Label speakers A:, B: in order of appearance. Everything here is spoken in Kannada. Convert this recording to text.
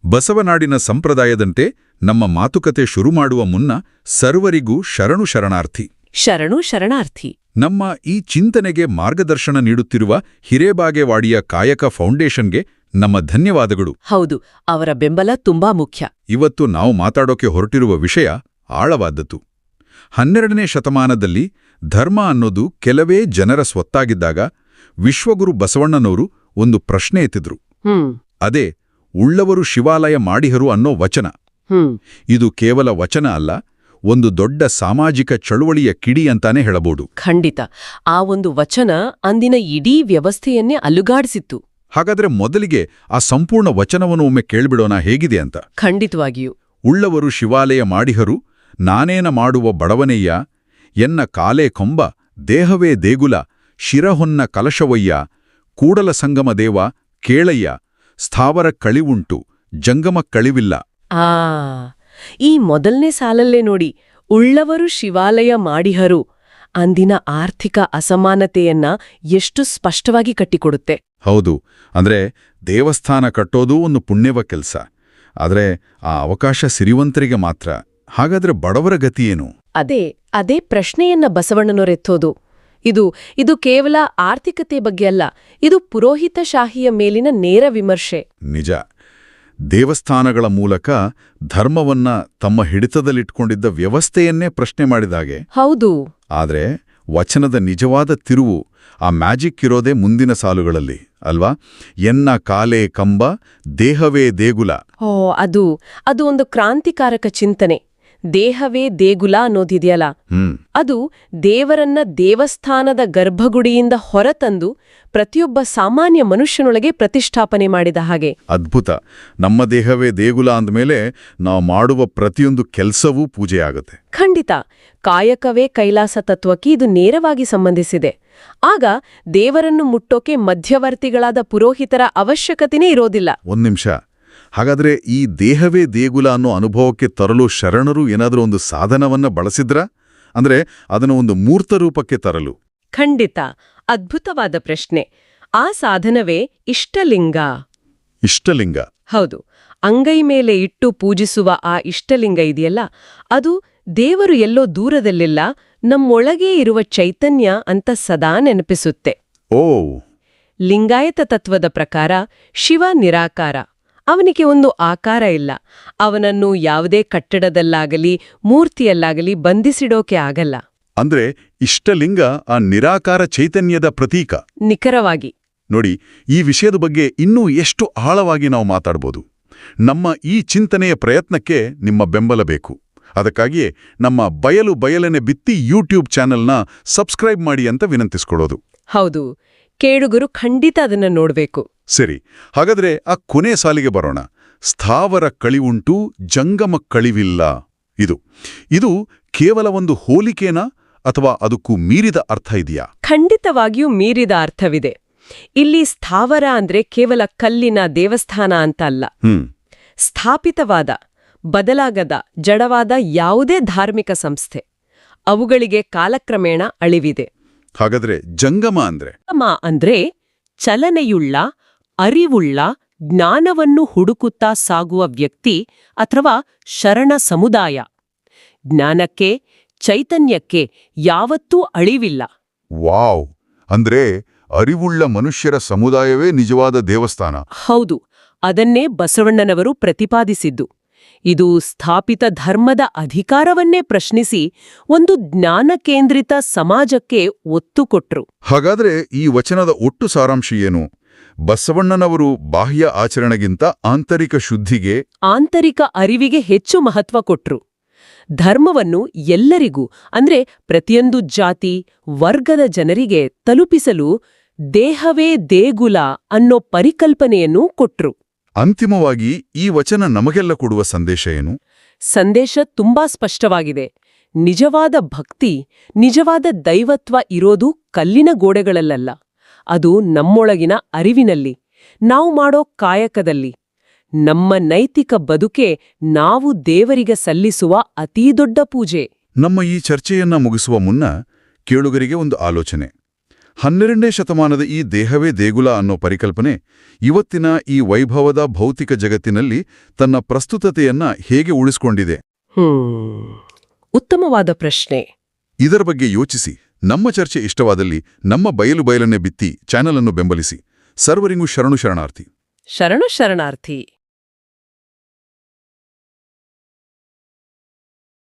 A: ಬಸವನಾಡಿನ ಸಂಪ್ರದಾಯದಂತೆ ನಮ್ಮ ಮಾತುಕತೆ ಶುರು ಮಾಡುವ ಮುನ್ನ ಸರ್ವರಿಗೂ ಶರಣು ಶರಣಾರ್ಥಿ.
B: ಶರಣು ಶರಣಾರ್ಥಿ.
A: ನಮ್ಮ ಈ ಚಿಂತನೆಗೆ ಮಾರ್ಗದರ್ಶನ ನೀಡುತ್ತಿರುವ ಹಿರೇಬಾಗೇವಾಡಿಯ ಕಾಯಕ ಫೌಂಡೇಶನ್ಗೆ ನಮ್ಮ ಧನ್ಯವಾದಗಳು.
B: ಹೌದು, ಅವರ ಬೆಂಬಲ ತುಂಬಾ ಮುಖ್ಯ.
A: ಇವತ್ತು ನಾವು ಮಾತಾಡೋಕೆ ಹೊರಟಿರುವ ವಿಷಯ ಆಳವಾದದ್ದು. 12ನೇ ಶತಮಾನದಲ್ಲಿ ಧರ್ಮ ಅನ್ನೋದು ಕೆಲವೇ ಜನರ ಸ್ವತ್ತಾಗಿದ್ದಾಗ ವಿಶ್ವಗುರು ಬಸವಣ್ಣನವರು ಒಂದು ಪ್ರಶ್ನೆ ಎತ್ತಿದ್ರು. ಅದೇ ಉಳ್ಳವರು ಶಿವಾಲಯ ಮಾಡಿಹರು ಅನ್ನೋ ವಚನ. ಇದು ಕೇವಲ ವಚನ ಅಲ್ಲ, ಒಂದು ದೊಡ್ಡ ಸಾಮಾಜಿಕ ಚಳುವಳಿಯ ಕಿಡಿ ಅಂತಾನೆ ಹೇಳಬಹುದು.
B: ಖಂಡಿತ. ಆ ಒಂದು ವಚನ ಅಂದಿನ ಇಡೀ ವ್ಯವಸ್ಥೆಯನ್ನೇ ಅಲುಗಾಡಿಸಿತ್ತು.
A: ಹಾಗಾದ್ರೆ ಮೊದಲಿಗೆ ಆ ಸಂಪೂರ್ಣ ವಚನವನ್ನು ಒಮ್ಮೆ ಕೇಳ್ಬಿಡೋಣ, ಹೇಗಿದೆ ಅಂತ.
B: ಖಂಡಿತವಾಗಿಯೂ.
A: ಉಳ್ಳವರು ಶಿವಾಲಯ ಮಾಡಿಹರು, ನಾನೇನ ಮಾಡುವ ಬಡವನೆಯ್ಯ, ಎನ್ನ ಕಾಲೇ ಕೊಂಬ, ದೇಹವೇ ದೇಗುಲ, ಶಿರಹೊನ್ನ ಕಲಶವಯ್ಯ, ಕೂಡಲ ಸಂಗಮ ದೇವ ಕೇಳಯ್ಯ, ಸ್ಥಾವರ ಕಳಿವುಂಟು, ಜಂಗಮ ಕಳಿವಿಲ್ಲ.
B: ಈ ಮೊದಲನೇ ಸಾಲಲ್ಲೇ ನೋಡಿ, ಉಳ್ಳವರು ಶಿವಾಲಯ ಮಾಡಿಹರು ಅಂದಿನ ಆರ್ಥಿಕ ಅಸಮಾನತೆಯನ್ನ ಎಷ್ಟು ಸ್ಪಷ್ಟವಾಗಿ ಕಟ್ಟಿಕೊಡುತ್ತೆ.
A: ಹೌದು, ಅಂದ್ರೆ ದೇವಸ್ಥಾನ ಕಟ್ಟೋದು ಒಂದು ಪುಣ್ಯವ ಕೆಲಸ, ಆದ್ರೆ ಆ ಅವಕಾಶ ಸಿರಿವಂತರಿಗೆ ಮಾತ್ರ. ಹಾಗಾದ್ರೆ ಬಡವರ ಗತಿಯೇನು?
B: ಅದೇ ಪ್ರಶ್ನೆಯನ್ನ ಬಸವಣ್ಣನವರೆತ್ತೋದು. ಇದು ಕೇವಲ ಆರ್ಥಿಕತೆ ಬಗ್ಗೆ ಅಲ್ಲ, ಇದು ಪುರೋಹಿತಶಾಹಿಯ ಮೇಲಿನ ನೇರ ವಿಮರ್ಶೆ.
A: ನಿಜ. ದೇವಸ್ಥಾನಗಳ ಮೂಲಕ ಧರ್ಮವನ್ನ ತಮ್ಮ ಹಿಡಿತದಲ್ಲಿಟ್ಕೊಂಡಿದ್ದ ವ್ಯವಸ್ಥೆಯನ್ನೇ ಪ್ರಶ್ನೆ ಮಾಡಿದಾಗೆ.
B: ಹೌದು.
A: ಆದ್ರೆ ವಚನದ ನಿಜವಾದ ತಿರುವು, ಆ ಮ್ಯಾಜಿಕ್ ಇರೋದೇ ಮುಂದಿನ ಸಾಲುಗಳಲ್ಲಿ ಅಲ್ವಾ? ಎನ್ನ ಕಾಲೇ ಕಂಬ, ದೇಹವೇ ದೇಗುಲ.
B: ಅದು ಒಂದು ಕ್ರಾಂತಿಕಾರಕ ಚಿಂತನೆ. ದೇಹವೇ ದೇಗುಲ ಅನ್ನೋದಿದೆಯಲ್ಲ, ಅದು ದೇವರನ್ನ ದೇವಸ್ಥಾನದ ಗರ್ಭಗುಡಿಯಿಂದ ಹೊರತಂದು ಪ್ರತಿಯೊಬ್ಬ ಸಾಮಾನ್ಯ ಮನುಷ್ಯನೊಳಗೆ ಪ್ರತಿಷ್ಠಾಪನೆ ಮಾಡಿದ ಹಾಗೆ.
A: ಅದ್ಭುತ. ನಮ್ಮ ದೇಹವೇ ದೇಗುಲ ಅಂದಮೇಲೆ ನಾವು ಮಾಡುವ ಪ್ರತಿಯೊಂದು ಕೆಲಸವೂ ಪೂಜೆಯಾಗುತ್ತೆ.
B: ಖಂಡಿತ. ಕಾಯಕವೇ ಕೈಲಾಸ ತತ್ವಕ್ಕೆ ಇದು ನೇರವಾಗಿ ಸಂಬಂಧಿಸಿದೆ. ಆಗ ದೇವರನ್ನು ಮುಟ್ಟೋಕೆ ಮಧ್ಯವರ್ತಿಗಳಾದ ಪುರೋಹಿತರ ಅವಶ್ಯಕತೆನೇ ಇರೋದಿಲ್ಲ.
A: ಒಂದ್ ನಿಮಿಷ. ಹಾಗಾದ್ರೆ ಈ ದೇಹವೇ ದೇಗುಲ ಅನ್ನೋ ಅನುಭವಕ್ಕೆ ತರಲು ಶರಣರು ಏನಾದರೂ ಒಂದು ಸಾಧನವನ್ನ ಬಳಸಿದ್ರ? ಅಂದ್ರೆ ಅದನ್ನು ಒಂದು ಮೂರ್ತ ರೂಪಕ್ಕೆ ತರಲು?
B: ಖಂಡಿತ. ಅದ್ಭುತವಾದ ಪ್ರಶ್ನೆ. ಆ ಸಾಧನವೇ ಇಷ್ಟಲಿಂಗ.
A: ಇಷ್ಟಲಿಂಗ?
B: ಹೌದು. ಅಂಗೈ ಮೇಲೆ ಇಟ್ಟು ಪೂಜಿಸುವ ಆ ಇಷ್ಟಲಿಂಗ ಇದೆಯಲ್ಲ, ಅದು ದೇವರು ಎಲ್ಲೋ ದೂರದಲ್ಲಿಲ್ಲ, ನಮ್ಮೊಳಗೇ ಇರುವ ಚೈತನ್ಯ ಅಂತ ಸದಾ ನೆನಪಿಸುತ್ತೆ.
A: ಓ.
B: ಲಿಂಗಾಯತ ತತ್ವದ ಪ್ರಕಾರ ಶಿವ ನಿರಾಕಾರ. ಅವನಿಗೆ ಒಂದು ಆಕಾರ ಇಲ್ಲ. ಅವನನ್ನು ಯಾವುದೇ ಕಟ್ಟಡದಲ್ಲಾಗಲಿ ಮೂರ್ತಿಯಲ್ಲಾಗಲಿ ಬಂಧಿಸಿಡೋಕೆ ಆಗಲ್ಲ.
A: ಅಂದ್ರೆ ಇಷ್ಟಲಿಂಗ ಆ ನಿರಾಕಾರ ಚೈತನ್ಯದ ಪ್ರತೀಕ.
B: ನಿಖರವಾಗಿ.
A: ನೋಡಿ, ಈ ವಿಷಯದ ಬಗ್ಗೆ ಇನ್ನೂ ಎಷ್ಟು ಆಳವಾಗಿ ನಾವು ಮಾತಾಡ್ಬೋದು. ನಮ್ಮ ಈ ಚಿಂತನೆಯ ಪ್ರಯತ್ನಕ್ಕೆ ನಿಮ್ಮ ಬೆಂಬಲ ಬೇಕು. ಅದಕ್ಕಾಗಿಯೇ ನಮ್ಮ ಬಯಲನೆ ಬಿತ್ತಿ ಯೂಟ್ಯೂಬ್ ಚಾನೆಲ್ನ ಸಬ್ಸ್ಕ್ರೈಬ್ ಮಾಡಿ ಅಂತ ವಿನಂತಿಸ್ಕೊಳ್ಳೋದು.
B: ಹೌದು, ಕೇಳುಗರು ಖಂಡಿತ ಅದನ್ನ ನೋಡ್ಬೇಕು.
A: ಸರಿ, ಹಾಗಾದ್ರೆ ಆ ಕೊನೆ ಸಾಲಿಗೆ ಬರೋಣ. ಸ್ಥಾವರ ಕಳಿವುಂಟು, ಜಂಗಮ ಕಳಿವಿಲ್ಲ. ಇದು ಕೇವಲ ಒಂದು ಹೋಲಿಕೆನಾ ಅಥವಾ ಅದಕ್ಕೂ ಮೀರಿದ ಅರ್ಥ ಇದೆಯಾ?
B: ಖಂಡಿತವಾಗಿಯೂ ಮೀರಿದ ಅರ್ಥವಿದೆ. ಇಲ್ಲಿ ಸ್ಥಾವರ ಅಂದ್ರೆ ಕೇವಲ ಕಲ್ಲಿನ ದೇವಸ್ಥಾನ ಅಂತ ಅಲ್ಲ. ಸ್ಥಾಪಿತವಾದ, ಬದಲಾಗದ, ಜಡವಾದ ಯಾವುದೇ ಧಾರ್ಮಿಕ ಸಂಸ್ಥೆ. ಅವುಗಳಿಗೆ ಕಾಲಕ್ರಮೇಣ ಅಳಿವಿದೆ.
A: ಹಾಗಾದ್ರೆ ಜಂಗಮ
B: ಅಂದ್ರೆ ಚಲನೆಯುಳ್ಳ, ಅರಿವುಳ್ಳ, ಜ್ಞಾನವನ್ನು ಹುಡುಕುತ್ತಾ ಸಾಗುವ ವ್ಯಕ್ತಿ ಅಥವಾ ಶರಣ ಸಮುದಾಯ. ಜ್ಞಾನಕ್ಕೆ, ಚೈತನ್ಯಕ್ಕೆ ಯಾವತ್ತೂ ಅಳಿವಿಲ್ಲ.
A: ವಾವ್! ಅಂದ್ರೆ ಅರಿವುಳ್ಳ ಮನುಷ್ಯರ ಸಮುದಾಯವೇ ನಿಜವಾದ ದೇವಸ್ಥಾನ.
B: ಹೌದು, ಅದನ್ನೇ ಬಸವಣ್ಣನವರು ಪ್ರತಿಪಾದಿಸಿದ್ದು. ಇದು ಸ್ಥಾಪಿತ ಧರ್ಮದ ಅಧಿಕಾರವನ್ನೇ ಪ್ರಶ್ನಿಸಿ ಒಂದು ಜ್ಞಾನ ಕೇಂದ್ರಿತ ಸಮಾಜಕ್ಕೆ ಒತ್ತು ಕೊಟ್ರು.
A: ಹಾಗಾದ್ರೆ ಈ ವಚನದ ಒಟ್ಟು ಸಾರಾಂಶ ಏನು? ಬಸವಣ್ಣನವರು ಬಾಹ್ಯ ಆಚರಣೆಗಿಂತ ಆಂತರಿಕ ಶುದ್ಧಿಗೆ,
B: ಆಂತರಿಕ ಅರಿವಿಗೆ ಹೆಚ್ಚು ಮಹತ್ವ ಕೊಟ್ರು. ಧರ್ಮವನ್ನು ಎಲ್ಲರಿಗೂ, ಅಂದ್ರೆ ಪ್ರತಿಯೊಂದು ಜಾತಿ, ವರ್ಗದ ಜನರಿಗೆ ತಲುಪಿಸಲು ದೇಹವೇ ದೇಗುಲ ಅನ್ನೋ ಪರಿಕಲ್ಪನೆಯನ್ನು ಕೊಟ್ರು.
A: ಅಂತಿಮವಾಗಿ ಈ ವಚನ ನಮಗೆಲ್ಲ ಕೊಡುವ ಸಂದೇಶ ಏನು?
B: ಸಂದೇಶ ತುಂಬಾ ಸ್ಪಷ್ಟವಾಗಿದೆ. ನಿಜವಾದ ಭಕ್ತಿ, ನಿಜವಾದ ದೈವತ್ವ ಇರೋದು ಕಲ್ಲಿನ ಗೋಡೆಗಳಲ್ಲ. ಅದು ನಮ್ಮೊಳಗಿನ ಅರಿವಿನಲ್ಲಿ, ನಾವು ಮಾಡೋ ಕಾಯಕದಲ್ಲಿ. ನಮ್ಮ ನೈತಿಕ ಬದುಕೆ ನಾವು ದೇವರಿಗೆ ಸಲ್ಲಿಸುವ ಅತೀ ದೊಡ್ಡ ಪೂಜೆ.
A: ನಮ್ಮ ಈ ಚರ್ಚೆಯನ್ನ ಮುಗಿಸುವ ಮುನ್ನ ಕೇಳುಗರಿಗೆ ಒಂದು ಆಲೋಚನೆ. 12ನೇ ಶತಮಾನದ ಈ ದೇಹವೇ ದೇಗುಲ ಅನ್ನೋ ಪರಿಕಲ್ಪನೆ ಇವತ್ತಿನ ಈ ವೈಭವದ ಭೌತಿಕ ಜಗತ್ತಿನಲ್ಲಿ ತನ್ನ ಪ್ರಸ್ತುತತೆಯನ್ನ ಹೇಗೆ ಉಳಿಸ್ಕೊಂಡಿದೆ?
B: ಉತ್ತಮವಾದ ಪ್ರಶ್ನೆ.
A: ಇದರ ಬಗ್ಗೆ ಯೋಚಿಸಿ. ನಮ್ಮ ಚರ್ಚೆ ಇಷ್ಟವಾದಲ್ಲಿ ನಮ್ಮ ಬಯಲನ್ನೇ ಬಿತ್ತಿ ಚಾನಲ್ ಅನ್ನು ಬೆಂಬಲಿಸಿ. ಸರ್ವರಿಗೂ ಶರಣು ಶರಣಾರ್ಥಿ.
B: ಶರಣು ಶರಣಾರ್ಥಿ.